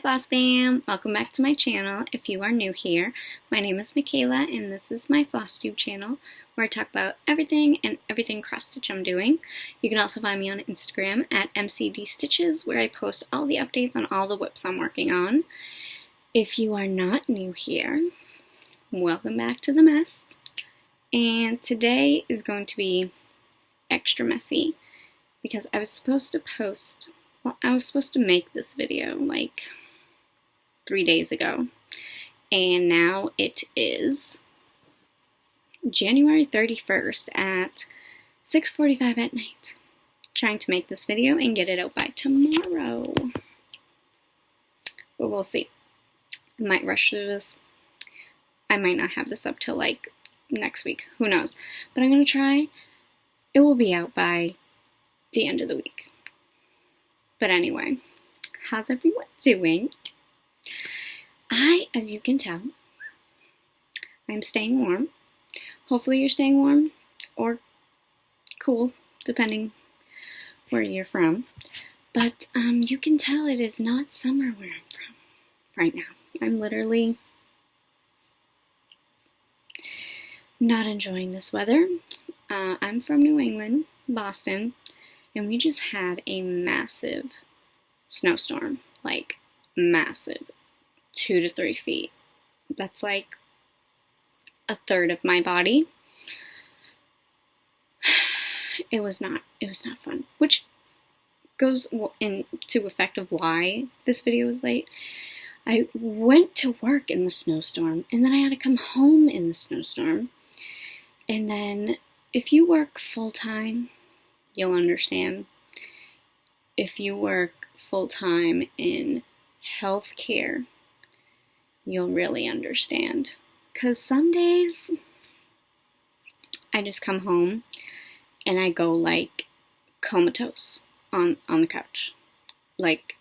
Floss fam! Welcome back to my channel. If you are new here, my name is Michaela and this is my FLOSSTUBE channel where I talk about everything and everything cross stitch I'm doing. You can also find me on Instagram at MCDstitches where I post all the updates on all the whips I'm working on. If you are not new here, welcome back to the mess. And today is going to be extra messy because I was supposed to make this video like 3 days ago, and now it is January 31st at 6:45 at night. Trying to make this video and get it out by tomorrow, but we'll see. I might rush through this. I might not have this up till like next week, who knows, but I'm gonna try. It will be out by the end of the week. But anyway, how's everyone doing? As you can tell, I'm staying warm. Hopefully you're staying warm or cool, depending where you're from. But you can tell it is not summer where I'm from right now. I'm literally not enjoying this weather. I'm from New England, Boston, and we just had a massive snowstorm, like massive, 2 to 3 feet. That's like a third of my body. It was not fun, which goes into effect of why this video was late. I went to work in the snowstorm, and then I had to come home in the snowstorm. And then if you work full-time, you'll understand. If you work full-time in healthcare, you'll really understand. Because some days, I just come home and I go like comatose on the couch. Like,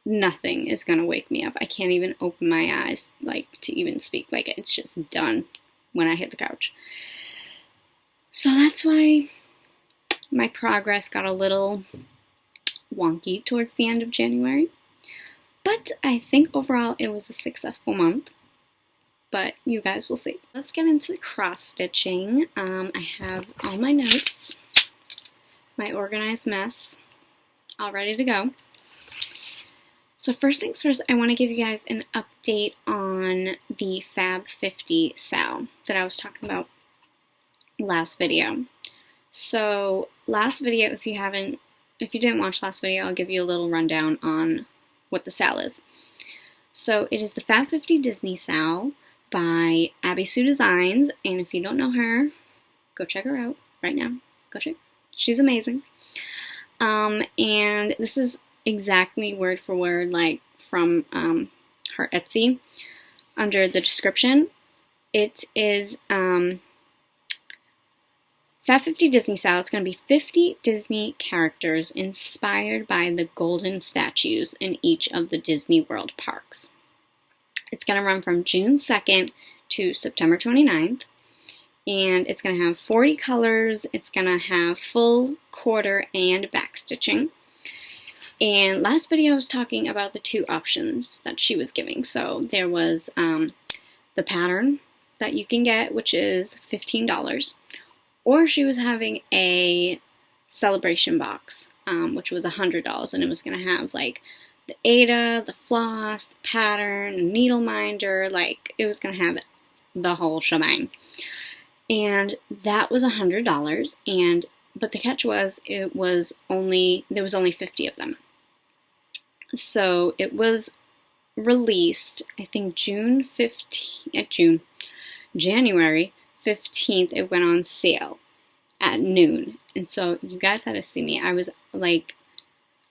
nothing is going to wake me up. I can't even open my eyes, like, to even speak. Like, it's just done when I hit the couch. So that's why my progress got a little wonky towards the end of January. But I think overall it was a successful month. But you guys will see. Let's get into the cross stitching. I have all my notes, my organized mess, all ready to go. So first things first, I want to give you guys an update on the Fab 50 SAL that I was talking about last video. So last video, if you didn't watch last video, I'll give you a little rundown on what the SAL is. So it is the Fab 50 Disney SAL by abbiesuedesigns, and if you don't know her, go check her out right now. Go check. She's amazing. And this is exactly word for word like from her Etsy. Under the description, it is Fab 50 Disney SAL. It's going to be 50 Disney characters inspired by the golden statues in each of the Disney World parks. It's going to run from June 2nd to September 29th. And it's going to have 40 colors. It's going to have full, quarter, and back stitching. And last video I was talking about the 2 options that she was giving. So there was the pattern that you can get, which is $15. Or she was having a celebration box, which was $100, and it was going to have like the Ada, the floss, the pattern, a Needleminder, like it was going to have the whole shebang. And that was $100, but the catch was there was only 50 of them. So it was released, I think January 15th, it went on sale at noon. And so you guys had to see me. I was like,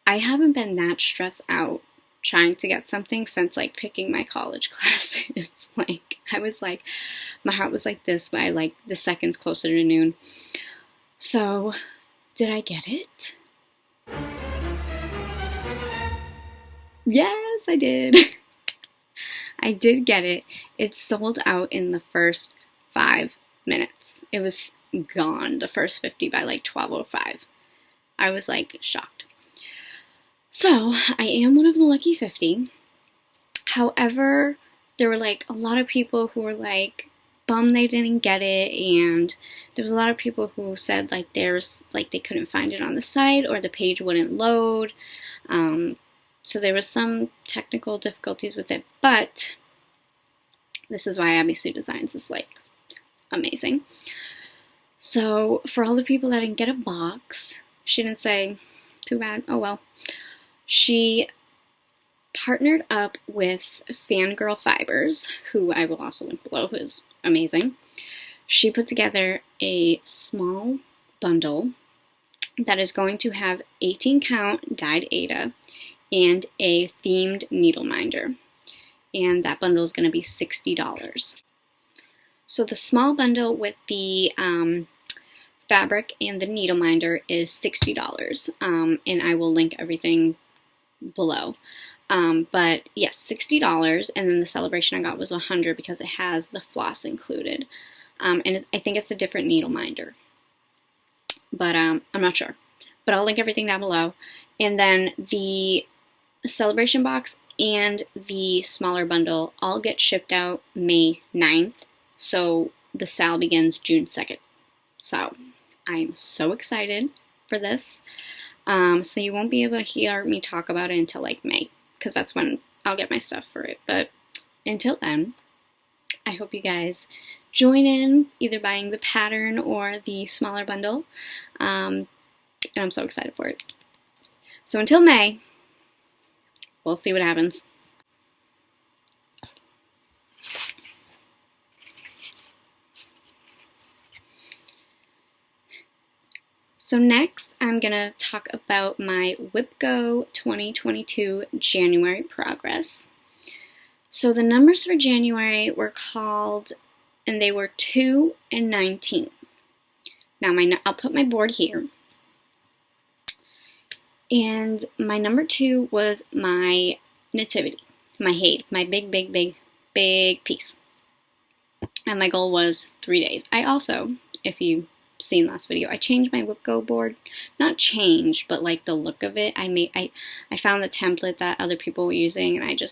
I haven't been that stressed out trying to get something since like picking my college classes. Like, I was like, my heart was like this by like the seconds closer to noon. So, did I get it? Yes, I did. I did get it. It sold out in the first 5 minutes. It was gone, the first 50 by like 12:05. I was like shocked. So I am one of the lucky 50. However, there were like a lot of people who were like bummed they didn't get it, and there was a lot of people who said like they couldn't find it on the site or the page wouldn't load. So there was some technical difficulties with it, but this is why abbiesuedesigns is like amazing. So for all the people that didn't get a box, she didn't say, too bad, oh well. She partnered up with Fangirl Fibers, who I will also link below, who is amazing. She put together a small bundle that is going to have 18 count dyed Aida and a themed Needleminder. And that bundle is going to be $60. So the small bundle with the fabric and the Needleminder is $60. And I will link everything below. But yes, $60, and then the celebration I got was $100 because it has the floss included. And I think it's a different Needleminder. But I'm not sure. But I'll link everything down below. And then the celebration box and the smaller bundle all get shipped out May 9th. So the SAL begins June 2nd. So I'm so excited for this. So you won't be able to hear me talk about it until like May, because that's when I'll get my stuff for it. But until then, I hope you guys join in, either buying the pattern or the smaller bundle. And I'm so excited for it. So until May, we'll see what happens. So next, I'm going to talk about my WIPGO 2022 January progress. So the numbers for January were called, and they were 2 and 19. Now I'll put my board here. And my number 2 was my nativity, my Haid, my big piece. And my goal was 3 days. I also, if you've seen last video, I changed my WIPGO board. Not changed, but like the look of it. I found the template that other people were using, and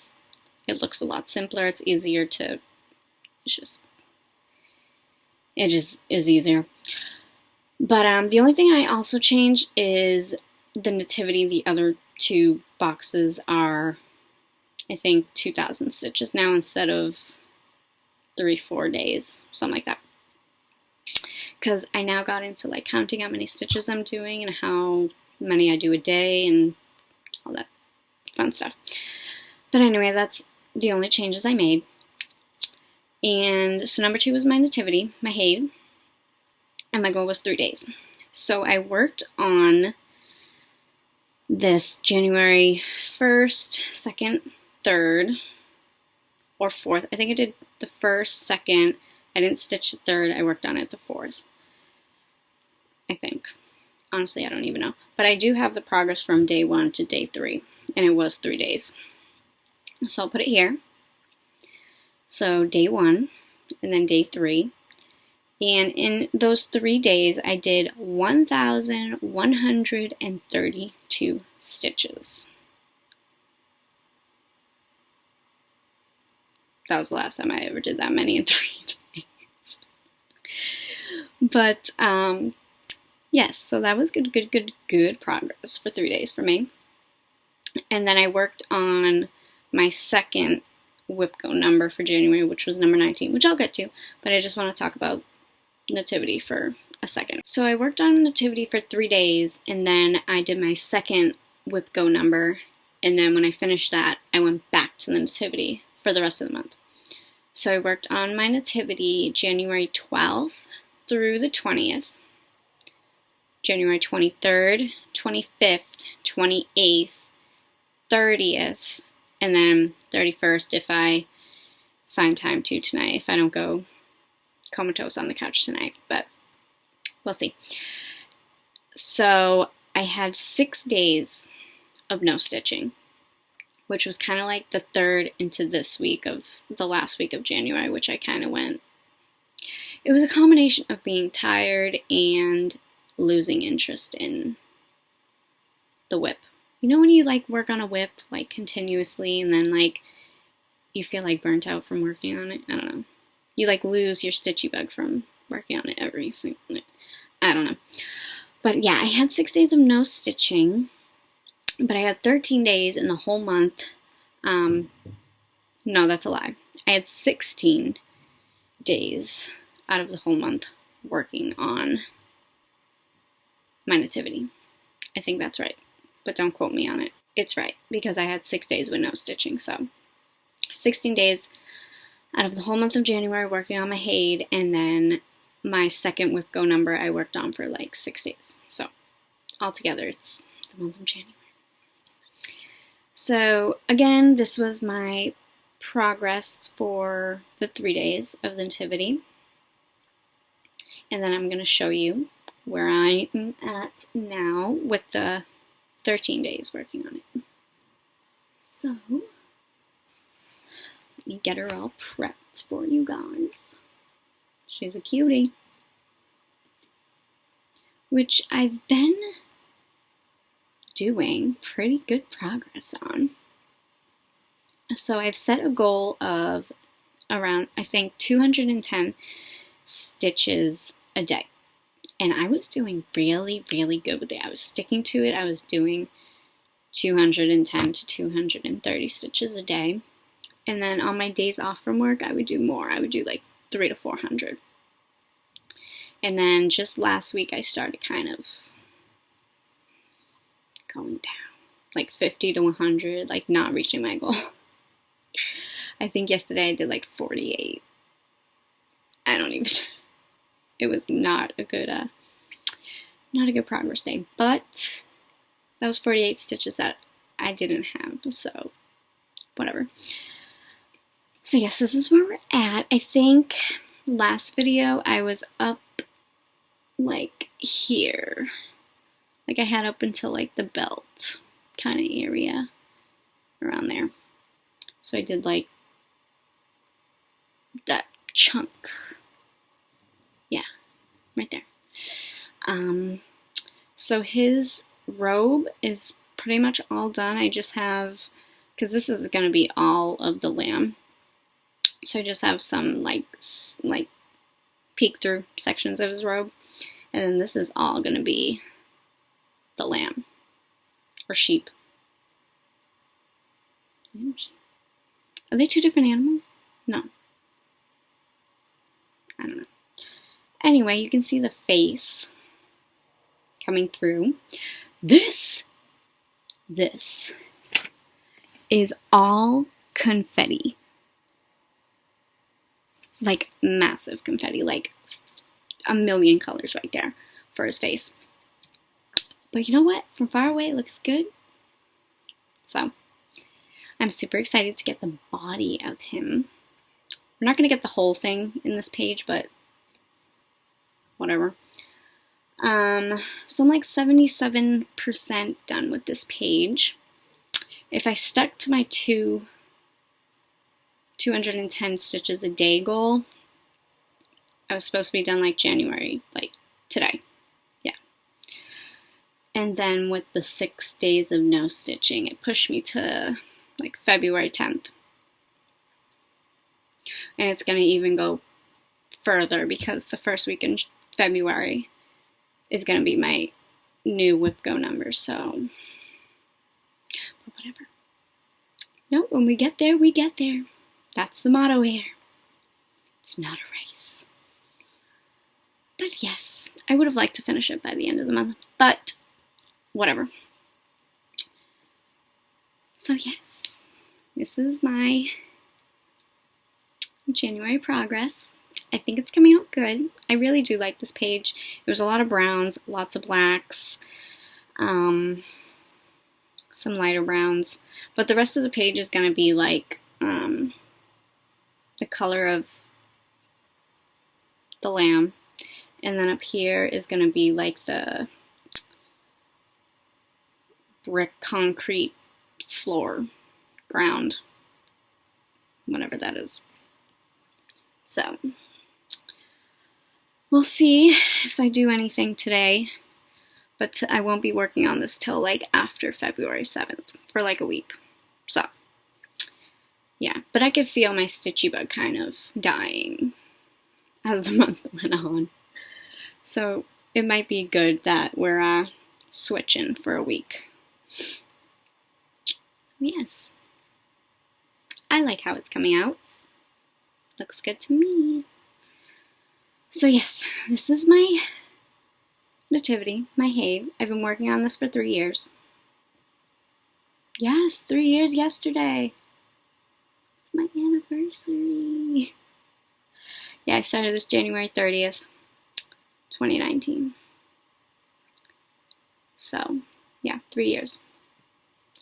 it looks a lot simpler. It's easier to, it just is easier. But the only thing I also changed is the nativity. The other 2 boxes are, I think, 2,000 stitches now instead of 3-4 days, something like that. Because I now got into like counting how many stitches I'm doing and how many I do a day and all that fun stuff. But anyway, that's the only changes I made. And so number 2 was my nativity, my Haid, and my goal was 3 days. So I worked on this January 1st, 2nd, 3rd, or 4th. I think I did the 1st, 2nd. I didn't stitch the 3rd. I worked on it the 4th. I think. Honestly, I don't even know. But I do have the progress from day 1 to day 3. And it was 3 days. So I'll put it here. So day 1 and then day 3. And in those 3 days, I did 1,132 stitches. That was the last time I ever did that many in 3 days. But, yes, so that was good progress for 3 days for me. And then I worked on my second WIPGO number for January, which was number 19, which I'll get to, but I just want to talk about nativity for a second. So I worked on nativity for 3 days, and then I did my second WIPGO number, and then when I finished that, I went back to the nativity for the rest of the month. So I worked on my nativity January 12th through the 20th, January 23rd, 25th, 28th, 30th, and then 31st if I find time to tonight, if I don't go comatose on the couch tonight, but we'll see. So I had 6 days of no stitching, which was kind of like the third into this week of the last week of January, which I kind of went. It was a combination of being tired and losing interest in the WIP. You know when you like work on a WIP like continuously and then like you feel like burnt out from working on it. I don't know. You like lose your stitchy bug from working on it every single night. I don't know. But yeah, I had 6 days of no stitching, but I had 13 days in the whole month. No, that's a lie. I had 16 days out of the whole month working on my nativity. I think that's right, but don't quote me on it. It's right, because I had 6 days with no stitching, so 16 days out of the whole month of January working on my Haid, and then my second WIPGO number I worked on for like 6 days. So altogether, it's the month of January. So again, this was my progress for the 3 days of the nativity. And then I'm going to show you where I am at now with the 13 days working on it. So, let me get her all prepped for you guys. She's a cutie, which I've been doing pretty good progress on. So I've set a goal of around, I think, 210 stitches a day. And I was doing really, really good with it. I was sticking to it. I was doing 210 to 230 stitches a day. And then on my days off from work, I would do more. I would do like 300 to 400. And then just last week, I started kind of going down. Like 50 to 100, like not reaching my goal. I think yesterday I did like 48. I don't even... It was not a good progress day, but that was 48 stitches that I didn't have, so whatever. So yes, this is where we're at. I think last video I was up like here. Like I had up until like the belt kind of area around there. So I did like that chunk. Yeah, right there. So his robe is pretty much all done. I just have, because this is going to be all of the lamb. So I just have some like peek through sections of his robe. And then this is all going to be the lamb. Or sheep. Are they two different animals? No. I don't know. Anyway, you can see the face coming through. This is all confetti. Like massive confetti, like a million colors right there for his face. But you know what? From far away, it looks good. So, I'm super excited to get the body of him. We're not going to get the whole thing in this page, but whatever. So I'm like 77% done with this page. If I stuck to my 210 stitches a day goal, I was supposed to be done like January, like today. Yeah. And then with the 6 days of no stitching, it pushed me to like February 10th. And it's going to even go further because the first week in February is going to be my new WIPGO number, so, but whatever. No, when we get there, we get there. That's the motto here. It's not a race. But yes, I would have liked to finish it by the end of the month, but whatever. So yes, this is my January progress. I think it's coming out good. I really do like this page. It was a lot of browns, lots of blacks, some lighter browns, but the rest of the page is going to be like the color of the lamb, and then up here is going to be like the brick concrete floor, ground, whatever that is. So we'll see if I do anything today, but I won't be working on this till like after February 7th for like a week. So Yeah, but I could feel my stitchy bug kind of dying as the month went on. So it might be good that we're switching for a week. So yes, I like how it's coming out. Looks good to me. So yes, this is my nativity, my Haid. I've been working on this for 3 years. Yes, 3 years yesterday. It's my anniversary. Yeah, I started this January 30th, 2019. So, yeah, 3 years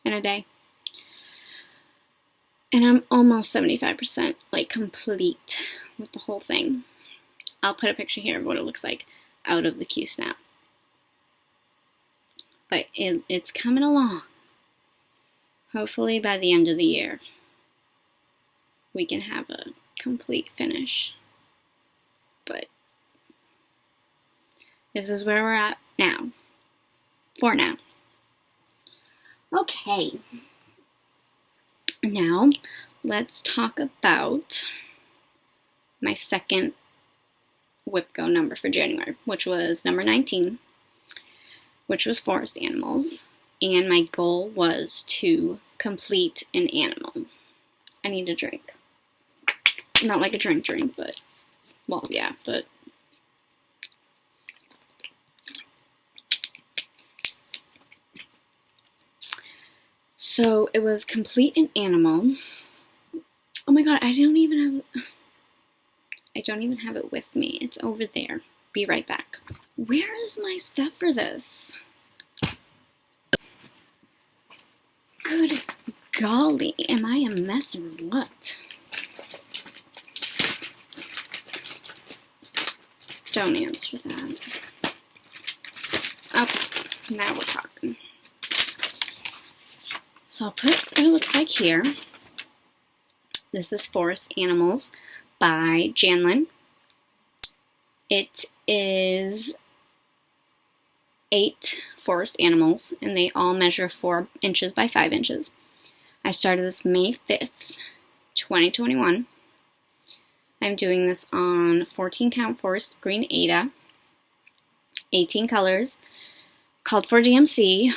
and a day. And I'm almost 75% like complete with the whole thing. I'll put a picture here of what it looks like out of the Q-snap. But it's coming along. Hopefully by the end of the year, we can have a complete finish. But this is where we're at now. For now. Okay. Now, let's talk about my second WIPGO number for January, which was number 19, which was forest animals. And my goal was to complete an animal. I need a drink. Not like a drink, but, well, yeah, but. So it was complete an animal. Oh my god, I don't even have it with me. It's over there. Be right back. Where is my stuff for this? Good golly, am I a mess or what? Don't answer that. Okay, now we're talking. So I'll put what it looks like here. This is Forest Animals by Janlynn. It is 8 forest animals, and they all measure 4 inches by 5 inches. I started this May 5th, 2021. I'm doing this on 14 count forest green Ada, 18 colors, called for DMC.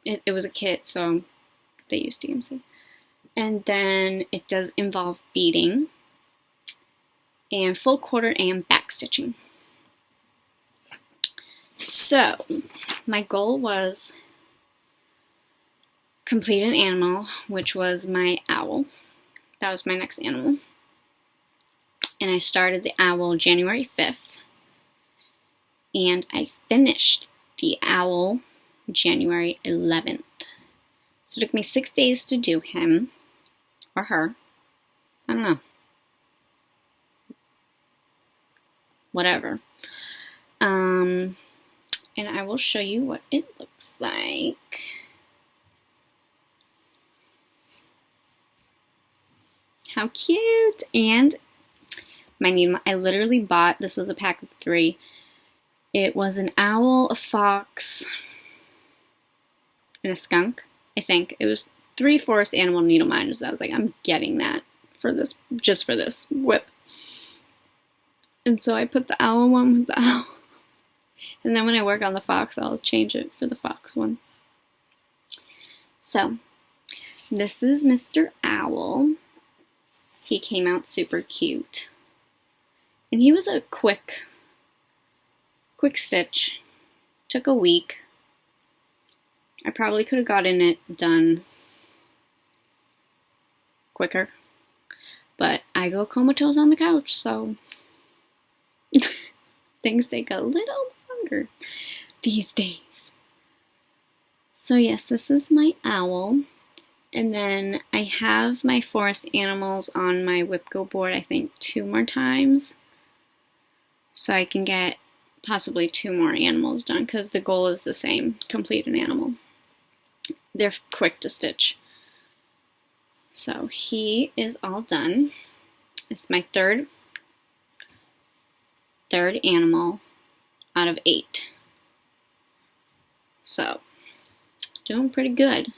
It was a kit, so they used DMC. And then it does involve beading and full quarter and back stitching. So, my goal was complete an animal, which was my owl. That was my next animal. And I started the owl January 5th. And I finished the owl January 11th. So it took me 6 days to do him. Or her. I don't know. Whatever. And I will show you what it looks like. How cute! And I literally bought, this was a pack of 3. It was an owl, a fox, and a skunk, I think. It was 3 forest animal Needleminders. I was like, I'm getting that for this, just for this whip. And so I put the owl one with the owl. And then when I work on the fox, I'll change it for the fox one. So, this is Mr. Owl. He came out super cute. And he was a quick stitch. Took a week. I probably could have gotten it done quicker. But I go comatose on the couch, so things take a little longer these days. So yes, this is my owl. And then I have my forest animals on my WIPGO board, I think, 2 more times. So I can get possibly 2 more animals done, because the goal is the same, complete an animal. They're quick to stitch. So he is all done. It's my third animal out of 8. So, doing pretty good.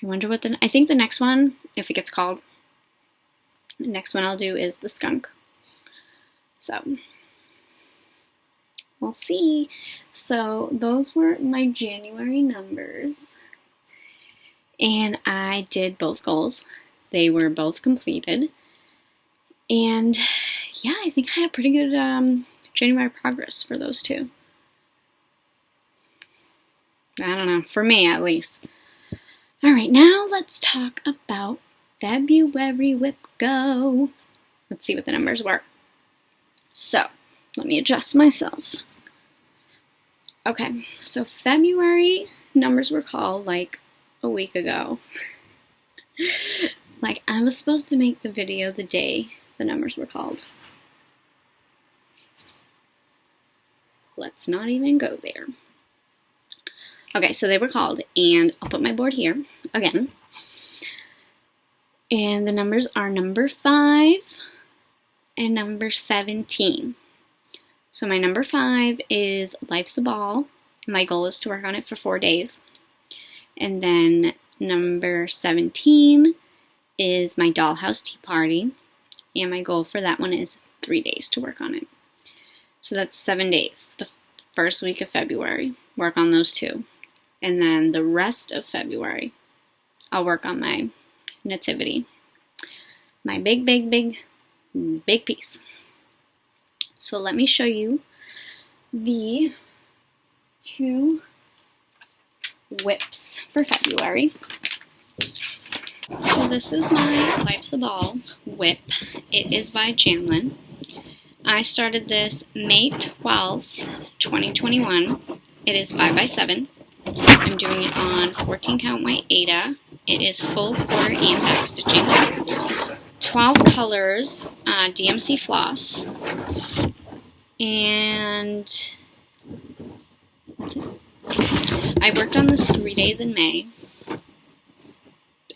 I wonder what I think the next one, if it gets called, The next one I'll do is the skunk. So, we'll see. So, those were my January numbers. And I did both goals. They were both completed. And yeah, I think I had pretty good January progress for those two. I don't know, for me at least. Alright, now let's talk about February WIPGO. Let's see what the numbers were. So, let me adjust myself. Okay, so February numbers were called like a week ago. Like, I was supposed to make the video the day the numbers were called. Let's not even go there. Okay, so they were called, and I'll put my board here again. And the numbers are number 5 and number 17. So my number 5 is Life's a Ball. My goal is to work on it for 4 days. And then number 17 is my Dollhouse Tea Party. And my goal for that one is 3 days to work on it. So that's 7 days. The first week of February, work on those 2. And then the rest of February, I'll work on my nativity. My big piece. So let me show you the 2 WIPs for February. So this is my Life's a Ball WIP. It is by Janlynn. I started this May 12th, 2021. It is 5x7. I'm doing it on 14 count white Aida. It is full quarter and back stitching. 12 colors, DMC floss. And that's it. I worked on this 3 days in May.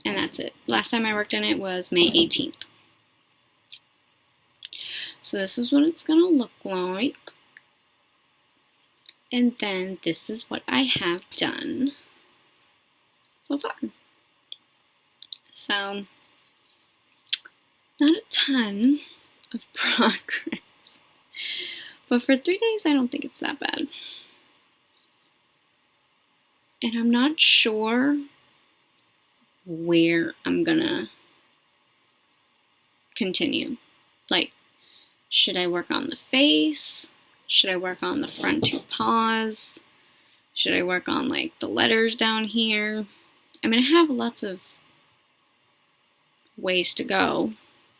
And that's it. Last time I worked on it was May 18th. So this is what it's going to look like. And then this is what I have done so far. So, not a ton of progress. But for 3 days, I don't think it's that bad. And I'm not sure where I'm gonna continue. Like, should I work on the face? Should I work on the front 2 paws? Should I work on like the letters down here? I mean, I have lots of ways to go,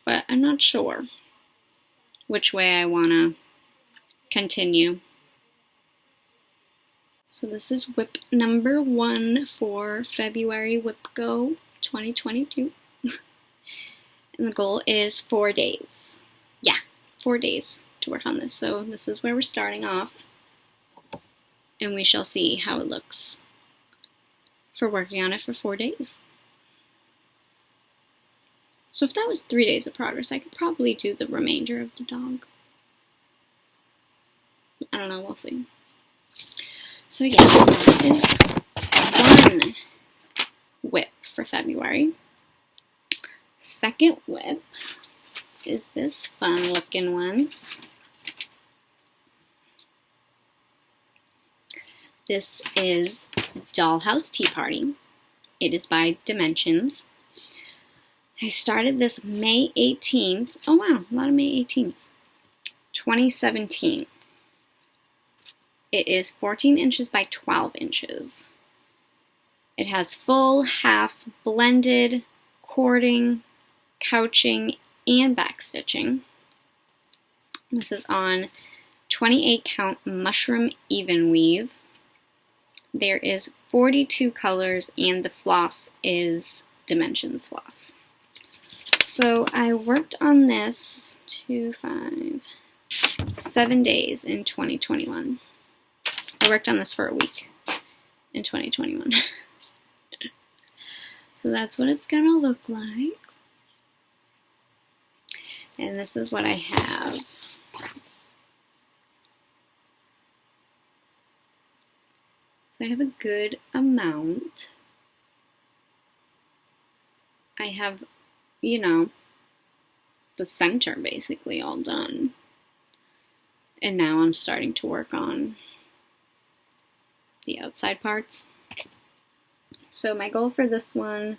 but I'm not sure which way I want to continue. So this is WIP number 1 for February WIPGO 2022. And the goal is 4 days. Yeah, 4 days to work on this. So this is where we're starting off. And we shall see how it looks for working on it for 4 days. So if that was 3 days of progress, I could probably do the remainder of the dog. I don't know, we'll see. So yeah, that is 1 WIP for February. Second WIP is this fun looking one. This is Dollhouse Tea Party. It is by Dimensions. I started this May 18th. Oh wow, a lot of May 18th. 2017. It is 14 inches by 12 inches. It has full, half, blended, cording, couching, and back stitching. This is on 28 count mushroom even weave. There is 42 colors and the floss is Dimensions floss. So I worked on this 7 days in 2021. I worked on this for a week in 2021. So that's what it's gonna look like. And this is what I have. So I have a good amount. I have, you know, the center basically all done. And now I'm starting to work on the outside parts. So my goal for this one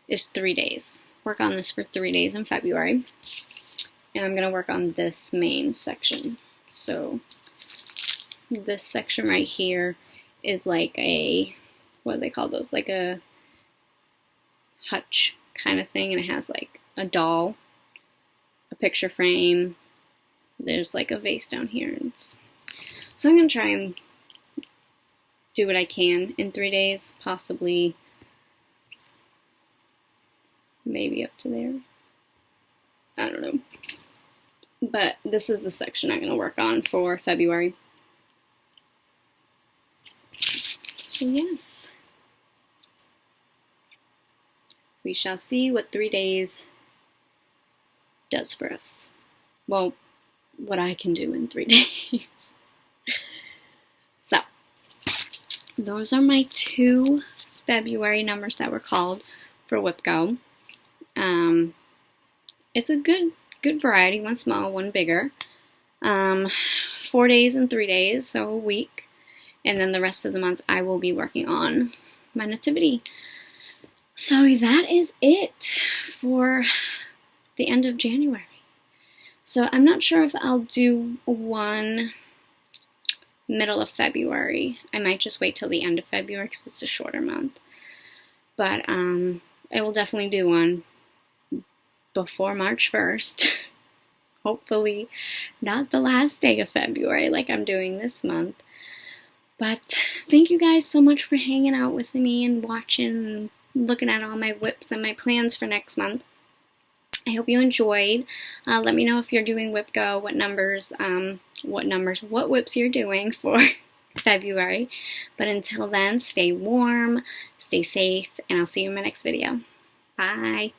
is 3 days. Work on this for 3 days in February. And I'm going to work on this main section. So this section right here is like a, what do they call those? Like a hutch kind of thing. And it has like a doll, a picture frame. There's like a vase down here. So I'm going to try and do what I can in 3 days, possibly maybe up to there. I don't know. But this is the section I'm going to work on for February. So yes. We shall see what 3 days does for us. Well, what I can do in 3 days. So, those are my 2 February numbers that were called for WIPGO. It's a good variety, one small, one bigger. 4 days and 3 days, so a week. And then the rest of the month I will be working on my nativity. So that is it for the end of January. So I'm not sure if I'll do one middle of February. I might just wait till the end of February because it's a shorter month. But I will definitely do one before March 1st. Hopefully not the last day of February like I'm doing this month. But thank you guys so much for hanging out with me and watching and looking at all my whips and my plans for next month. I hope you enjoyed. Let me know if you're doing WIPGO, what whips you're doing for February. But until then, stay warm, stay safe, and I'll see you in my next video. Bye.